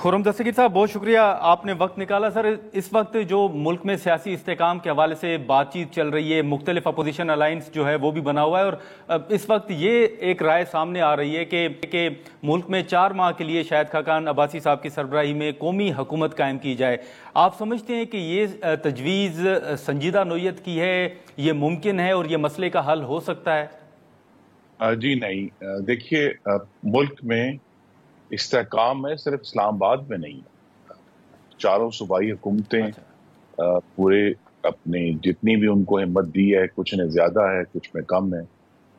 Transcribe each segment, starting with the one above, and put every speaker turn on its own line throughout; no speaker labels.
खुर्रम दस्तगीर साहब, बहुत शुक्रिया आपने वक्त निकाला। सर, इस वक्त जो मुल्क में सियासी इस्तेकाम के हवाले से बातचीत चल रही है, मुख्तलिफ अपोजिशन अलाइंस जो है वो भी बना हुआ है, और इस वक्त ये एक राय सामने आ रही है कि मुल्क में 4 माह के लिए शाहिद खाकान अब्बासी साहब की सरबराही में कौमी हुकूमत कायम की जाए। आप समझते हैं कि ये तजवीज़ संजीदा नोयत की है, ये मुमकिन है और ये मसले का हल हो सकता है?
जी नहीं, देखिए, मुल्क में इस्तेहकाम है, सिर्फ इस्लामाबाद में नहीं है। 4 सूबाई हुकूमतें पूरे अपने जितनी भी उनको हिम्मत दी है, कुछ में ज्यादा है कुछ में कम है,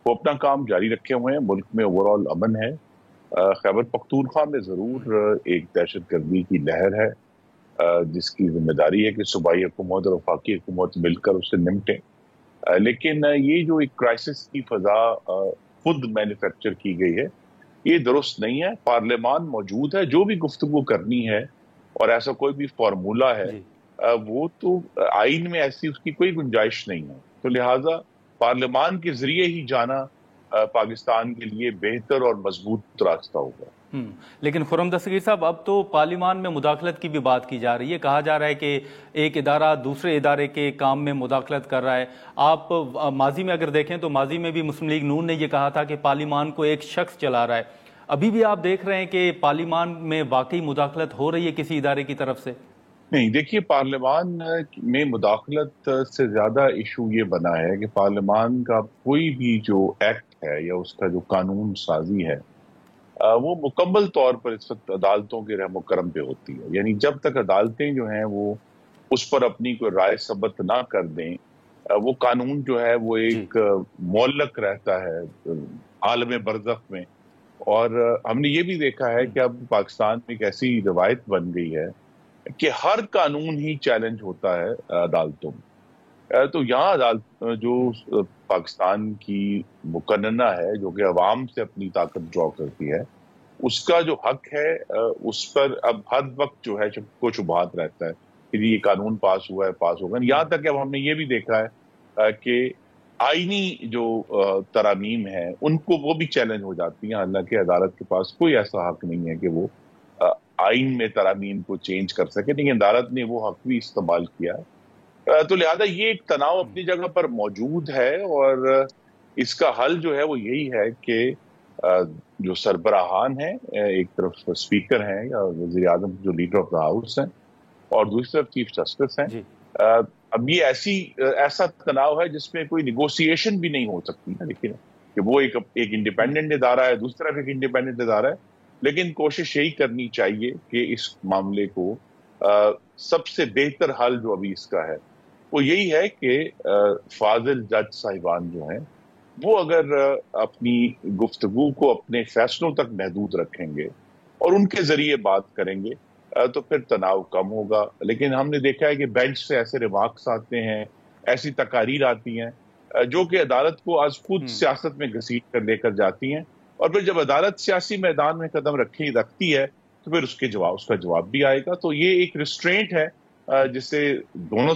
वो अपना काम जारी रखे हुए हैं। मुल्क में ओवरऑल अमन है। खैबर पख्तूनख्वा में जरूर एक दहशत गर्दी की लहर है, जिसकी जिम्मेदारी है कि सूबाई हुकूमत और वफाकी हुकूमत मिलकर उससे निपटें। लेकिन ये जो एक क्राइसिस की फजा खुद मैन्युफैक्चर की गई है, ये दुरुस्त नहीं है। पार्लियामान मौजूद है, जो भी गुफ्तगू करनी है और ऐसा कोई भी फार्मूला है वो तो आइन में ऐसी उसकी कोई गुंजाइश नहीं है। तो लिहाजा पार्लियामान के जरिए ही जाना पाकिस्तान के लिए बेहतर और मजबूत रास्ता होगा।
लेकिन खुर्रम दस्तगीर साहब, अब तो पार्लियामान में मुदाखलत की भी बात की जा रही है। कहा जा रहा है कि एक इदारा दूसरे इदारे के काम में मुदाखलत कर रहा है। आप माजी में अगर देखें तो माजी में भी मुस्लिम लीग नून ने यह कहा था कि पार्लियामान को एक शख्स चला रहा है। अभी भी आप देख रहे हैं कि पार्लियामान में वाकई मुदाखलत हो रही है किसी इदारे की तरफ से?
नहीं, देखिए, पार्लियामान में मुदाखलत से ज्यादा इशू ये बना है कि पार्लियामान का कोई भी जो एक्ट है या उसका जो कानून साजी है वो मुकम्मल तौर पर इस वक्त अदालतों के रहमो करम पे होती है। यानी जब तक अदालतें जो हैं वो उस पर अपनी कोई राय सबत ना कर दें, वो कानून जो है वो एक मुअल्लक रहता है आलम बरज़ख में। और हमने ये भी देखा है कि अब पाकिस्तान में एक ऐसी रवायत बन गई है कि हर कानून ही चैलेंज होता है अदालतों में। तो यहाँ अदालत जो पाकिस्तान की मुकन्नना है, जो कि अवाम से अपनी ताकत ड्रॉ करती है, उसका जो हक है उस पर अब हर वक्त जो है कुछ शुबहात रहता है कि ये कानून पास हुआ है, पास होगा। यहाँ तक कि अब हमने ये भी देखा है कि आईनी जो तरामीम है उनको वो भी चैलेंज हो जाती हैं, हालांकि अदालत के पास कोई ऐसा हक नहीं है कि वो आइन में तरामीम को चेंज कर सके, लेकिन अदालत ने वो हक भी इस्तेमाल किया है। तो लिहाजा ये एक तनाव अपनी जगह पर मौजूद है और इसका हल जो है वो यही है कि जो सरबराहान है, एक तरफ स्पीकर हैं या वज़ीर आज़म जो लीडर ऑफ द हाउस हैं और दूसरी तरफ चीफ जस्टिस हैं, अब ये ऐसा तनाव है जिसमें कोई निगोशिएशन भी नहीं हो सकती है। लेकिन कि वो एक इंडिपेंडेंट इदारा है, दूसरी तरफ एक इंडिपेंडेंट इदारा है, लेकिन कोशिश यही करनी चाहिए कि इस मामले को सबसे बेहतर हल जो अभी इसका है वो यही है कि फाजिल जज साहिबान जो हैं वो अगर अपनी गुफ्तगू को अपने फैसलों तक महदूद रखेंगे और उनके जरिए बात करेंगे तो फिर तनाव कम होगा। लेकिन हमने देखा है कि बेंच से ऐसे रिमार्क्स आते हैं, ऐसी तकारीर आती हैं जो कि अदालत को आज खुद सियासत में घसीट कर लेकर जाती हैं, और फिर जब अदालत सियासी मैदान में कदम रखती है तो फिर उसका जवाब भी आएगा। तो ये एक रिस्ट्रेंट है जिसे दोनों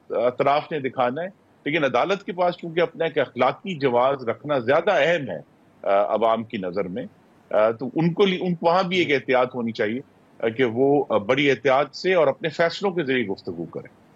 अतराफ ने दिखाना है, लेकिन अदालत के पास क्योंकि अपना एक अखलाकी जवाब रखना ज्यादा अहम है अवाम की नजर में, तो उनको वहां भी एक एहतियात होनी चाहिए कि वो बड़ी एहतियात से और अपने फैसलों के जरिए गुफ्तगू करें।